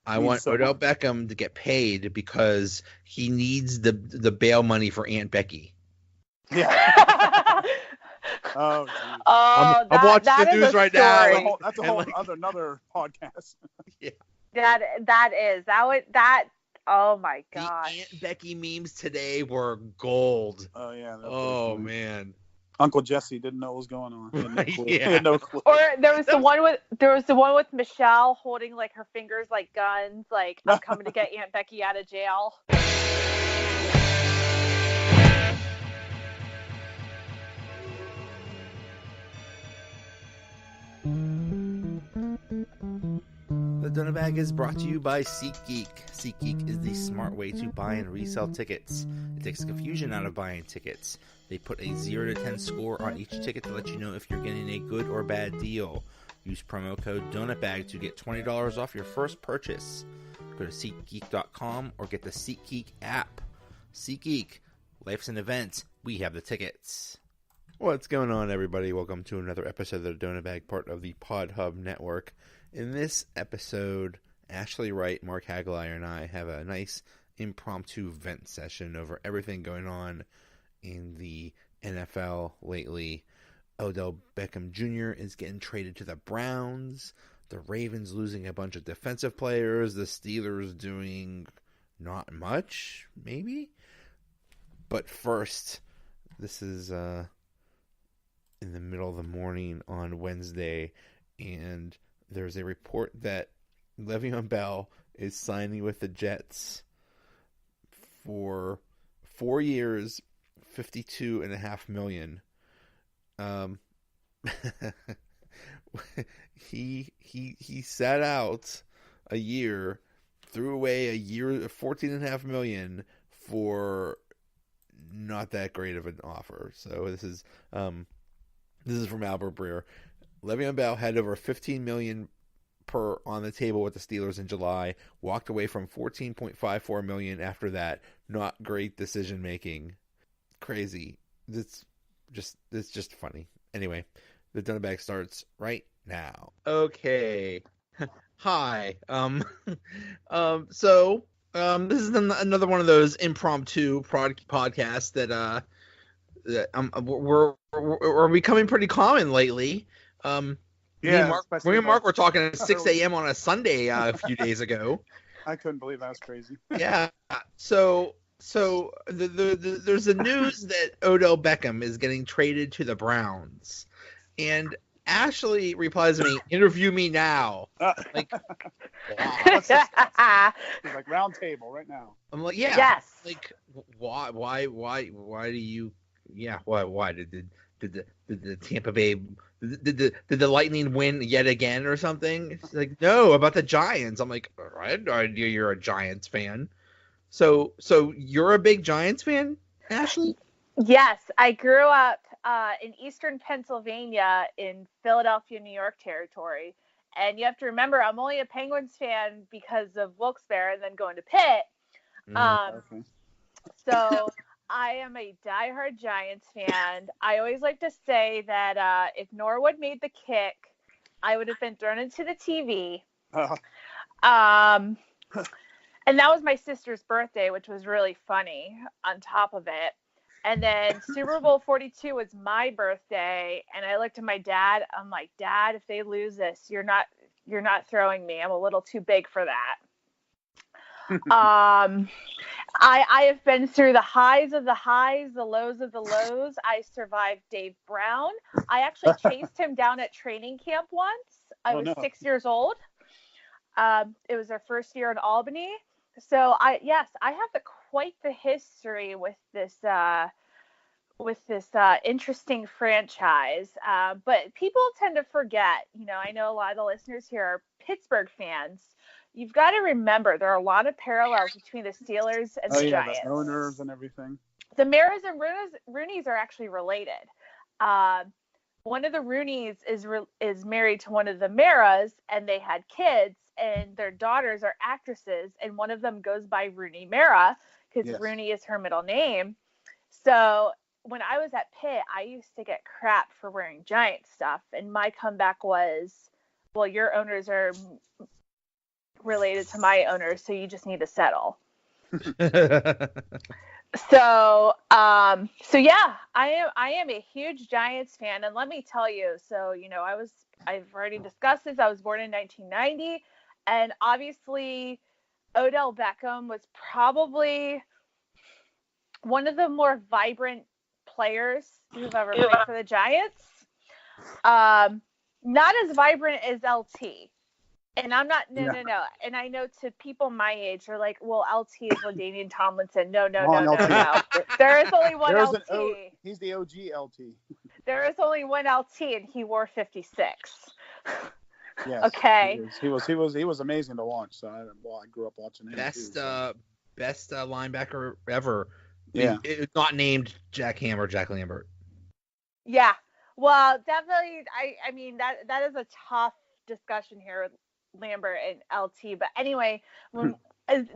I want Odell Beckham to get paid because he needs the bail money for Aunt Becky. Yeah. Oh, geez. I'm watching the news right now. That's a whole another podcast. Yeah. Oh my gosh. The Aunt Becky memes today were gold. Oh yeah. Oh man. Uncle Jesse didn't know what was going on. He had no clue. Yeah. He had no clue. Or there was the one with Michelle holding like her fingers like guns, like I'm coming to get Aunt Becky out of jail. The Donut Bag is brought to you by SeatGeek. SeatGeek is the smart way to buy and resell tickets. It takes confusion out of buying tickets. They put a 0 to 10 score on each ticket to let you know if you're getting a good or bad deal. Use promo code DonutBag to get $20 off your first purchase. Go to SeatGeek.com or get the SeatGeek app. SeatGeek, life's an event. We have the tickets. What's going on, everybody? Welcome to another episode of the Donut Bag, part of the Pod Hub Network. In this episode, Ashley Wright, Mark Hagelauer, and I have a nice impromptu vent session over everything going on in the NFL lately. Odell Beckham Jr. is getting traded to the Browns. The Ravens losing a bunch of defensive players. The Steelers doing not much, maybe? But first, this is in the middle of the morning on Wednesday, and there's a report that Le'Veon Bell is signing with the Jets for 4 years, $52.5 million. He sat out a year, threw away a year, $14.5 million for not that great of an offer. So this is from Albert Breer. Le'Veon Bell had over $15 million per on the table with the Steelers in July. Walked away from $14.54 million after that. Not great decision making. Crazy. It's just funny. Anyway, the Donut Bag starts right now. Okay. Hi. So this is another one of those impromptu podcasts that we're becoming pretty common lately. Me and Mark were talking at 6 a.m. on a Sunday a few days ago. I couldn't believe that was crazy. Yeah. So there's the news that Odell Beckham is getting traded to the Browns, and Ashley replies to me, "Interview me now." Like, wow. He's like, round table right now. I'm like, yeah. Yes. Like, why do you? Yeah. Why did the Tampa Bay? Did the Lightning win yet again or something? It's like, no, about the Giants. I'm like, I had no idea you're a Giants fan. So you're a big Giants fan, Ashley? Yes, I grew up in eastern Pennsylvania in Philadelphia, New York territory. And you have to remember, I'm only a Penguins fan because of Wilkes-Barre and then going to Pitt. Okay. So I am a diehard Giants fan. I always like to say that if Norwood made the kick, I would have been thrown into the TV. And that was my sister's birthday, which was really funny on top of it. And then Super Bowl 42 was my birthday. And I looked at my dad. I'm like, Dad, if they lose this, you're not throwing me. I'm a little too big for that. I have been through the highs of the highs, the lows of the lows. I survived Dave Brown. I actually chased him down at training camp once. I was 6 years old. It was our first year in Albany. So I have quite the history with this interesting franchise. But people tend to forget, I know a lot of the listeners here are Pittsburgh fans. You've got to remember there are a lot of parallels between the Steelers and the Giants. The owners and everything. The Maras and Rooneys are actually related. One of the Rooneys is married to one of the Maras, and they had kids, and their daughters are actresses, and one of them goes by Rooney Mara because Rooney is her middle name. So when I was at Pitt, I used to get crap for wearing Giant stuff, and my comeback was, well, your owners are related to my owner, so you just need to settle. So yeah, I am a huge Giants fan, and let me tell you, so I've already discussed this. I was born in 1990, and obviously Odell Beckham was probably one of the more vibrant players who've ever played for the Giants. Not as vibrant as LT. And I'm not, no. And I know to people my age, they're like, well, LT is LaDainian Tomlinson. No. There is only one LT. He's the OG LT. There is only one LT, and he wore 56. Yes. Okay. He was amazing to watch. So I grew up watching him. Best too, linebacker ever. Yeah. It's not named Jack Ham or Jack Lambert. Yeah. Well, definitely. I mean that is a tough discussion here with Lambert and LT, but anyway, when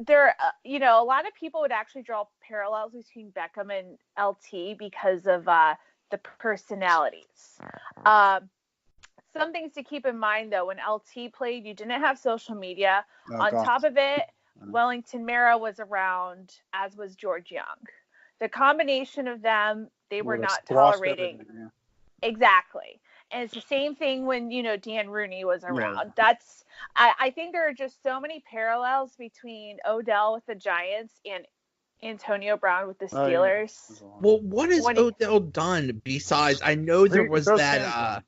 there, a lot of people would actually draw parallels between Beckham and LT because of the personalities. Some things to keep in mind though: when LT played, you didn't have social media. Top of it, Wellington Mara was around, as was George Young. The combination of them, they were not tolerating. Yeah. Exactly. And it's the same thing when, Dan Rooney was around. Yeah. I think there are just so many parallels between Odell with the Giants and Antonio Brown with the Steelers. Yeah. Well, what has Odell done besides, I know there was that,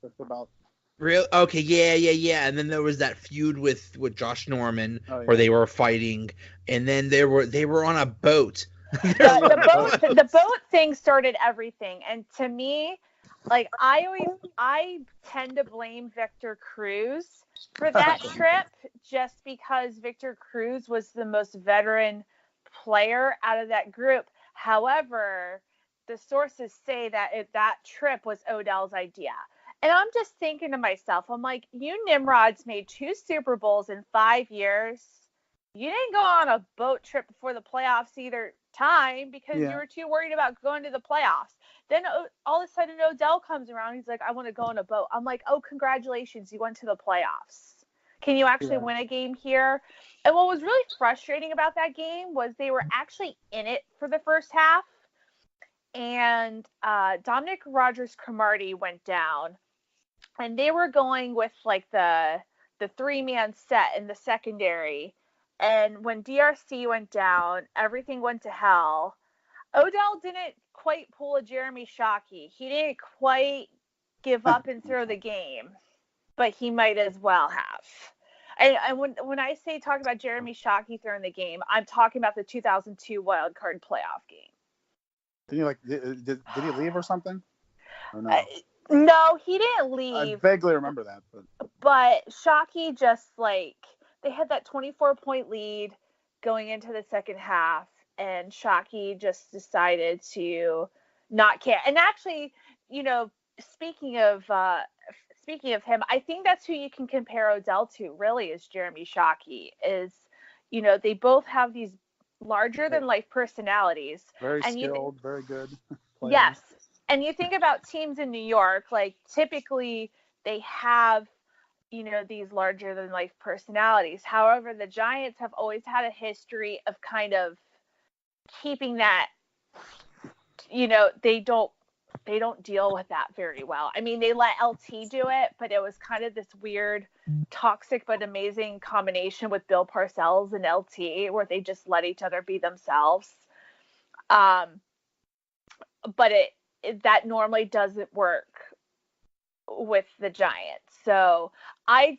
real, okay, yeah. And then there was that feud with Josh Norman where they were fighting, and then they were on a boat. The boat thing started everything. And to me, like, I tend to blame Victor Cruz for that trip, just because Victor Cruz was the most veteran player out of that group. However, the sources say that that trip was Odell's idea. And I'm just thinking to myself, I'm like, you Nimrods made 2 Super Bowls in 5 years. You didn't go on a boat trip before the playoffs either time because you were too worried about going to the playoffs. Then all of a sudden Odell comes around. He's like, I want to go on a boat. I'm like, oh, congratulations. You went to the playoffs. Can you actually win a game here? And what was really frustrating about that game was they were actually in it for the first half. And Dominic Rodgers-Cromartie went down. And they were going with like the 3-man set in the secondary. And when DRC went down, everything went to hell. Odell didn't quite pull a Jeremy Shockey. He didn't quite give up and throw the game, but he might as well have. And when I say talk about Jeremy Shockey throwing the game, I'm talking about the 2002 wild card playoff game. Did he leave or something? Or no? No, he didn't leave. I vaguely remember that, but Shockey just they had that 24-point lead going into the second half, and Shockey just decided to not care. And actually, speaking of him, I think that's who you can compare Odell to, really, is Jeremy Shockey. They both have these larger than life personalities. Very skilled, very good players. Yes. And you think about teams in New York, like typically they have, these larger than life personalities. However, the Giants have always had a history of kind of keeping that, they don't deal with that very well. I mean, they let LT do it, but it was kind of this weird, toxic but amazing combination with Bill Parcells and LT, where they just let each other be themselves. But that normally doesn't work with the Giants. So I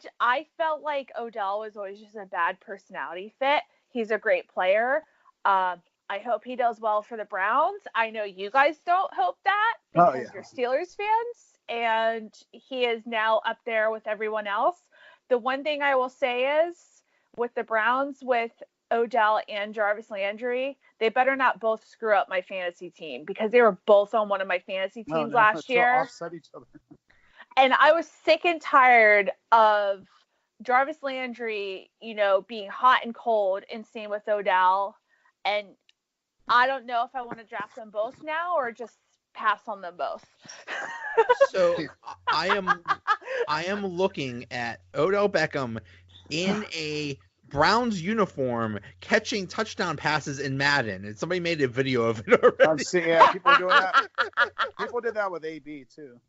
felt like Odell was always just a bad personality fit. He's a great player. I hope he does well for the Browns. I know you guys don't hope that because you're Steelers fans, and he is now up there with everyone else. The one thing I will say is with the Browns, with Odell and Jarvis Landry, they better not both screw up my fantasy team, because they were both on one of my fantasy teams last year. Offset each other. And I was sick and tired of Jarvis Landry, being hot and cold, and same with Odell. And I don't know if I want to draft them both now or just pass on them both. So I am looking at Odell Beckham in a Browns uniform catching touchdown passes in Madden, and somebody made a video of it already. Yeah, people are doing that. People did that with AB too.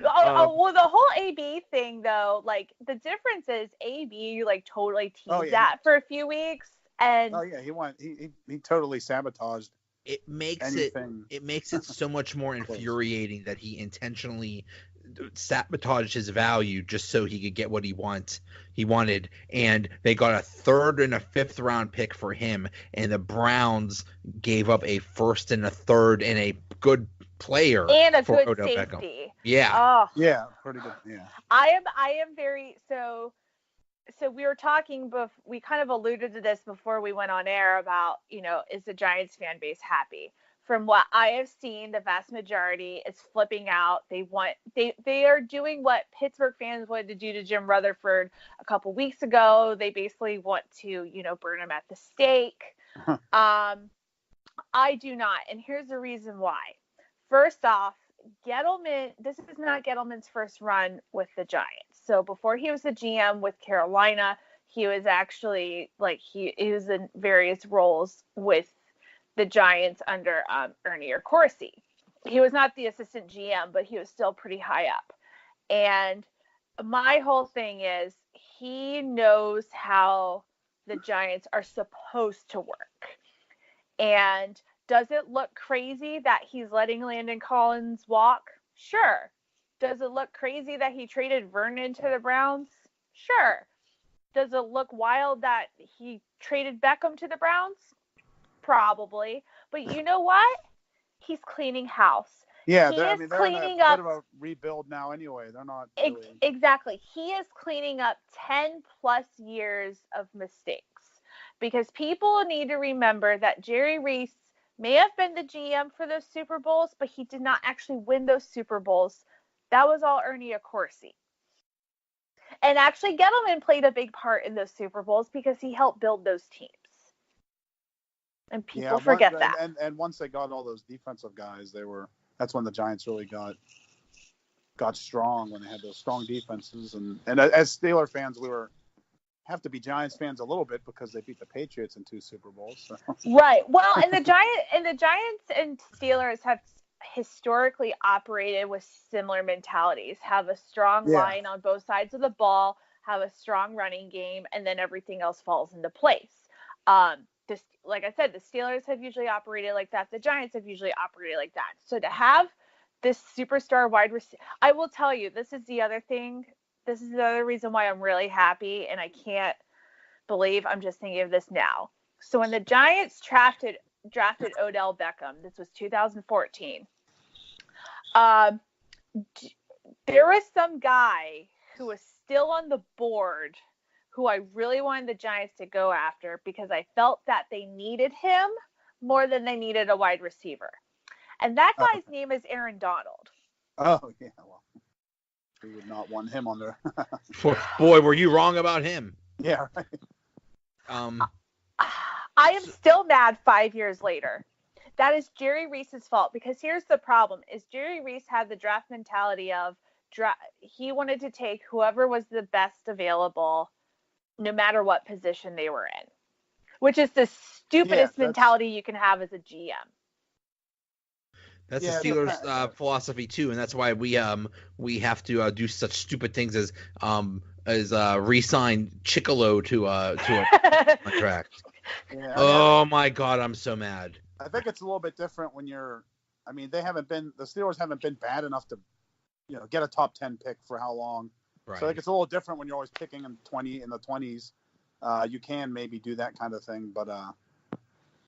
Well, the whole AB thing though, like the difference is AB like totally teased that for a few weeks, and he totally sabotaged. It makes it so much more infuriating that he intentionally sabotaged his value just so he could get what he wanted, and they got a 3rd and a 5th round pick for him, and the Browns gave up a 1st and a 3rd and a good player and a for good Odell safety. Beckham. Yeah. Oh. Yeah, pretty good. Yeah. I am very so we were talking we kind of alluded to this before we went on air about, is the Giants fan base happy? From what I have seen, the vast majority is flipping out. They are doing what Pittsburgh fans wanted to do to Jim Rutherford a couple weeks ago. They basically want to, burn him at the stake. I do not, and here's the reason why. First off, this is not Gettleman's first run with the Giants. So before he was the GM with Carolina, he was actually he was in various roles with the Giants under Ernie Corsi. He was not the assistant GM, but he was still pretty high up. And my whole thing is he knows how the Giants are supposed to work. And does it look crazy that he's letting Landon Collins walk? Sure. Does it look crazy that he traded Vernon to the Browns? Sure. Does it look wild that he traded Beckham to the Browns? Probably. But you know what? He's cleaning house. Yeah, they're in a bit of a rebuild now anyway. They're not really... Exactly. He is cleaning up 10 plus years of mistakes. Because people need to remember that Jerry Reese may have been the GM for those Super Bowls, but he did not actually win those Super Bowls. That was all Ernie Corsi. And actually, Gettleman played a big part in those Super Bowls because he helped build those teams. And people forget that. And once they got all those defensive guys, that's when the Giants really got strong, when they had those strong defenses. And as Steeler fans, we have to be Giants fans a little bit because they beat the Patriots in 2 Super Bowls. So. Right. Well, and the Giants and Steelers have historically operated with similar mentalities. Have a strong line on both sides of the ball, have a strong running game, and then everything else falls into place. Like I said, the Steelers have usually operated like that. The Giants have usually operated like that. So to have this superstar wide receiver, I will tell you, this is the other thing. This is the other reason why I'm really happy, and I can't believe I'm just thinking of this now. So when the Giants drafted Odell Beckham, this was 2014, there was some guy who was still on the board who I really wanted the Giants to go after because I felt that they needed him more than they needed a wide receiver. And that guy's name is Aaron Donald. Oh, yeah. Well, we would not want him on there. Boy, were you wrong about him. Yeah, right. I am still mad 5 years later. That is Jerry Reese's fault, because here's the problem, is Jerry Reese had the draft mentality of he wanted to take whoever was the best available no matter what position they were in, which is the stupidest mentality you can have as a GM. That's the Steelers' philosophy too, and that's why we have to do such stupid things as re-sign Chicolo to a contract. Yeah, oh my God, I'm so mad. I think it's a little bit different when the Steelers haven't been bad enough to, get a top 10 pick for how long. Right. So I think it's a little different when you're always picking in the 20s. You can maybe do that kind of thing, but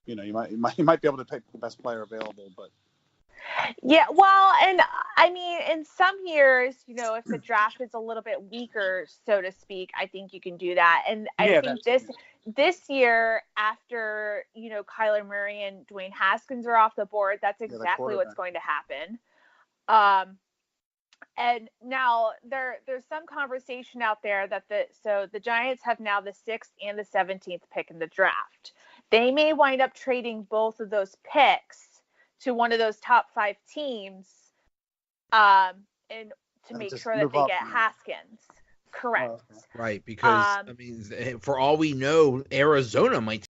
you might be able to pick the best player available, but. Yeah, well, and I mean, in some years, if the draft is a little bit weaker, so to speak, I think you can do that. And I think this year, after Kyler Murray and Dwayne Haskins are off the board, that's exactly what's going to happen. And now there's some conversation out there that the Giants have now the 6th and the 17th pick in the draft. They may wind up trading both of those picks to one of those top 5 teams, and to make sure that they get Haskins Correct. Oh, okay. Right, because I mean, for all we know, Arizona might